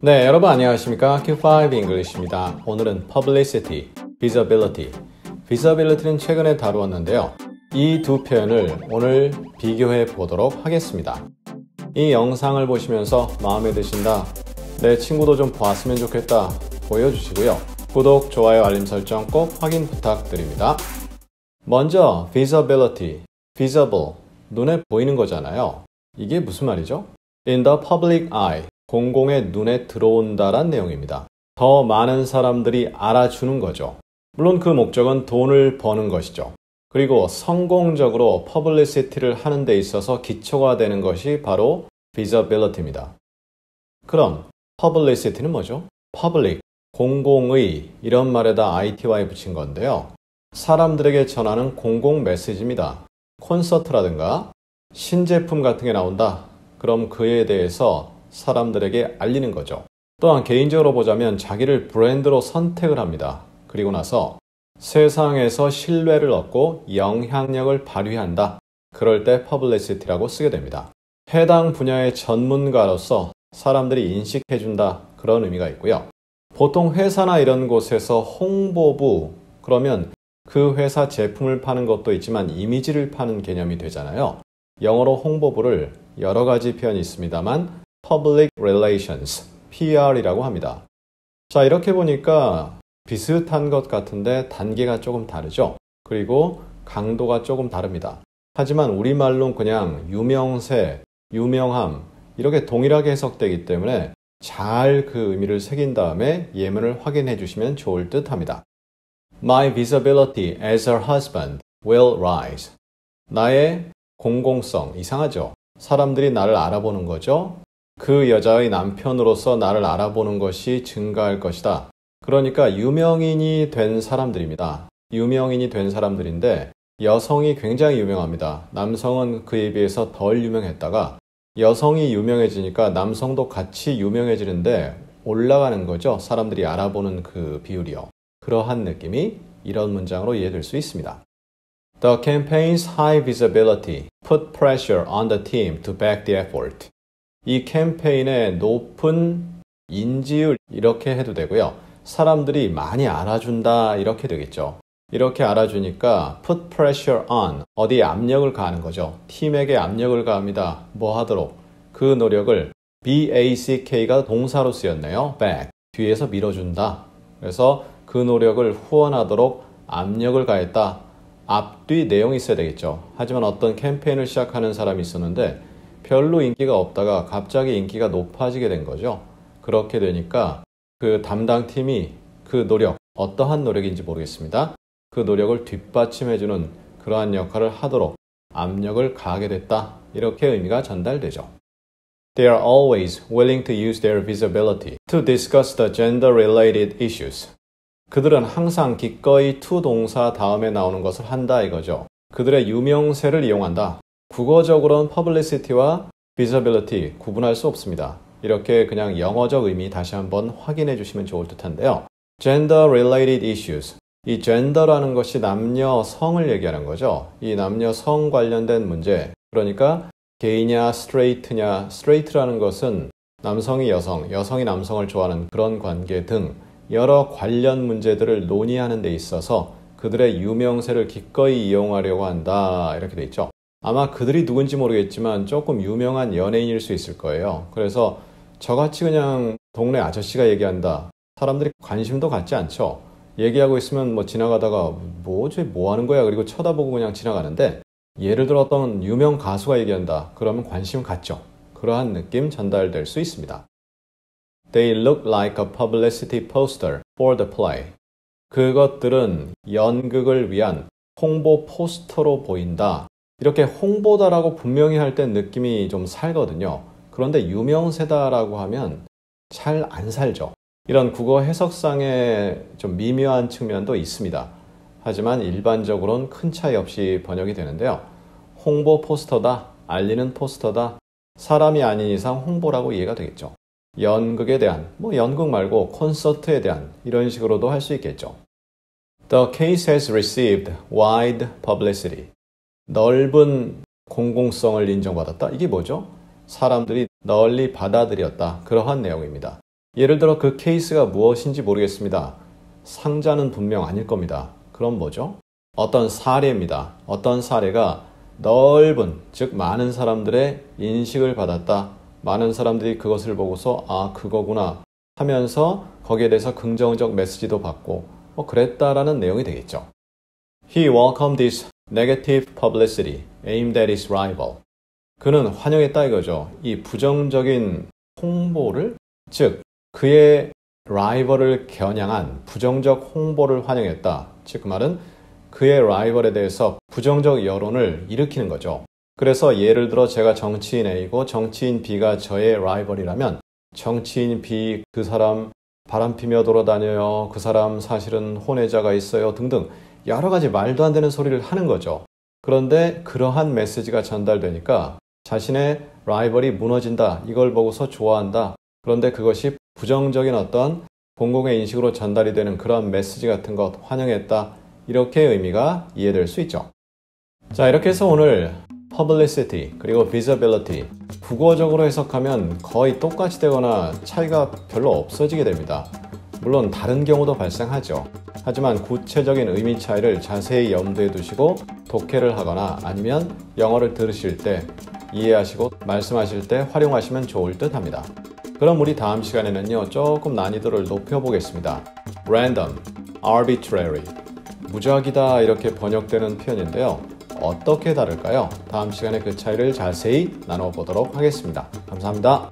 네, 여러분 안녕하십니까? Q5 English입니다. 오늘은 publicity, visibility. visibility는 최근에 다루었는데요. 이 두 표현을 오늘 비교해 보도록 하겠습니다. 이 영상을 보시면서 마음에 드신다, 내 친구도 좀 보았으면 좋겠다 보여주시고요. 구독, 좋아요, 알림 설정 꼭 확인 부탁드립니다. 먼저 visibility, visible, 눈에 보이는 거잖아요. 이게 무슨 말이죠? In the public eye, 공공의 눈에 들어온다란 내용입니다. 더 많은 사람들이 알아주는 거죠. 물론 그 목적은 돈을 버는 것이죠. 그리고 성공적으로 퍼블리시티를 하는 데 있어서 기초가 되는 것이 바로 visibility입니다. 그럼 publicity는 뭐죠? public, 공공의 이런 말에다 ITY 붙인 건데요. 사람들에게 전하는 공공 메시지입니다. 콘서트라든가 신제품 같은 게 나온다. 그럼 그에 대해서 사람들에게 알리는 거죠. 또한 개인적으로 보자면 자기를 브랜드로 선택을 합니다. 그리고 나서 세상에서 신뢰를 얻고 영향력을 발휘한다. 그럴 때 publicity라고 쓰게 됩니다. 해당 분야의 전문가로서 사람들이 인식해준다. 그런 의미가 있고요. 보통 회사나 이런 곳에서 홍보부, 그러면 그 회사 제품을 파는 것도 있지만 이미지를 파는 개념이 되잖아요. 영어로 홍보부를 여러 가지 표현이 있습니다만 Public Relations, PR이라고 합니다. 자, 이렇게 보니까 비슷한 것 같은데 단계가 조금 다르죠. 그리고 강도가 조금 다릅니다. 하지만 우리말로는 그냥 유명세, 유명함 이렇게 동일하게 해석되기 때문에 잘 그 의미를 새긴 다음에 예문을 확인해 주시면 좋을 듯 합니다. My visibility as her husband will rise. 나의 공공성, 이상하죠? 사람들이 나를 알아보는 거죠. 그 여자의 남편으로서 나를 알아보는 것이 증가할 것이다. 그러니까 유명인이 된 사람들입니다. 유명인이 된 사람들인데 여성이 굉장히 유명합니다. 남성은 그에 비해서 덜 유명했다가 여성이 유명해지니까 남성도 같이 유명해지는데 올라가는 거죠. 사람들이 알아보는 그 비율이요. 그러한 느낌이 이런 문장으로 이해될 수 있습니다. The campaign's high visibility put pressure on the team to back the effort. 이 캠페인의 높은 인지율 이렇게 해도 되고요. 사람들이 많이 알아준다 이렇게 되겠죠. 이렇게 알아주니까 put pressure on, 어디에 압력을 가하는 거죠. 팀에게 압력을 가합니다. 뭐 하도록? 그 노력을 BACK가 동사로 쓰였네요. back, 뒤에서 밀어준다. 그래서 그 노력을 후원하도록 압력을 가했다. 앞뒤 내용이 있어야 되겠죠. 하지만 어떤 캠페인을 시작하는 사람이 있었는데 별로 인기가 없다가 갑자기 인기가 높아지게 된 거죠. 그렇게 되니까 그 담당팀이 그 노력, 어떠한 노력인지 모르겠습니다. 그 노력을 뒷받침해주는 그러한 역할을 하도록 압력을 가하게 됐다. 이렇게 의미가 전달되죠. They are always willing to use their visibility to discuss the gender-related issues. 그들은 항상 기꺼이 to 동사 다음에 나오는 것을 한다 이거죠. 그들의 유명세를 이용한다. 국어적으로는 publicity와 visibility 구분할 수 없습니다. 이렇게 그냥 영어적 의미 다시 한번 확인해 주시면 좋을 듯한데요. gender-related issues. 이 gender라는 것이 남녀 성을 얘기하는 거죠. 이 남녀 성 관련된 문제. 그러니까 게이냐 스트레이트냐, 스트레이트라는 것은 남성이 여성, 여성이 남성을 좋아하는 그런 관계 등 여러 관련 문제들을 논의하는 데 있어서 그들의 유명세를 기꺼이 이용하려고 한다. 이렇게 돼 있죠. 아마 그들이 누군지 모르겠지만 조금 유명한 연예인일 수 있을 거예요. 그래서 저같이 그냥 동네 아저씨가 얘기한다. 사람들이 관심도 갖지 않죠. 얘기하고 있으면 뭐 지나가다가 쟤 뭐 하는 거야? 그리고 쳐다보고 그냥 지나가는데 예를 들어 어떤 유명 가수가 얘기한다. 그러면 관심 갖죠. 그러한 느낌 전달될 수 있습니다. They look like a publicity poster for the play. 그것들은 연극을 위한 홍보 포스터로 보인다. 이렇게 홍보다라고 분명히 할 땐 느낌이 좀 살거든요. 그런데 유명세다라고 하면 잘 안 살죠. 이런 국어 해석상의 좀 미묘한 측면도 있습니다. 하지만 일반적으로는 큰 차이 없이 번역이 되는데요. 홍보 포스터다, 알리는 포스터다, 사람이 아닌 이상 홍보라고 이해가 되겠죠. 연극에 대한, 연극 말고 콘서트에 대한 이런 식으로도 할 수 있겠죠. The case has received wide publicity. 넓은 공공성을 인정받았다. 이게 뭐죠? 사람들이 널리 받아들였다. 그러한 내용입니다. 예를 들어 그 케이스가 무엇인지 모르겠습니다. 상자는 분명 아닐 겁니다. 그럼 뭐죠? 어떤 사례입니다. 어떤 사례가 넓은, 즉 많은 사람들의 인식을 받았다. 많은 사람들이 그것을 보고서 아, 그거구나 하면서 거기에 대해서 긍정적 메시지도 받고 그랬다라는 내용이 되겠죠. He welcomed this negative publicity aimed at his rival. 그는 환영했다 이거죠. 이 부정적인 홍보를, 즉 그의 라이벌을 겨냥한 부정적 홍보를 환영했다. 즉 그 말은 그의 라이벌에 대해서 부정적 여론을 일으키는 거죠. 그래서 예를 들어 제가 정치인 A고 정치인 B가 저의 라이벌이라면 정치인 B 그 사람 바람피며 돌아다녀요. 그 사람 사실은 혼외자가 있어요. 등등 여러 가지 말도 안 되는 소리를 하는 거죠. 그런데 그러한 메시지가 전달되니까 자신의 라이벌이 무너진다. 이걸 보고서 좋아한다. 그런데 그것이 부정적인 어떤 공공의 인식으로 전달이 되는 그런 메시지 같은 것 환영했다. 이렇게 의미가 이해될 수 있죠. 자, 이렇게 해서 오늘 publicity 그리고 visibility 국어적으로 해석하면 거의 똑같이 되거나 차이가 별로 없어지게 됩니다. 물론 다른 경우도 발생하죠. 하지만 구체적인 의미 차이를 자세히 염두에 두시고 독해를 하거나 아니면 영어를 들으실 때 이해하시고 말씀하실 때 활용하시면 좋을 듯 합니다. 그럼 우리 다음 시간에는요, 조금 난이도를 높여보겠습니다. random, arbitrary, 무작위다 이렇게 번역되는 표현인데요. 어떻게 다를까요? 다음 시간에 그 차이를 자세히 나눠보도록 하겠습니다. 감사합니다.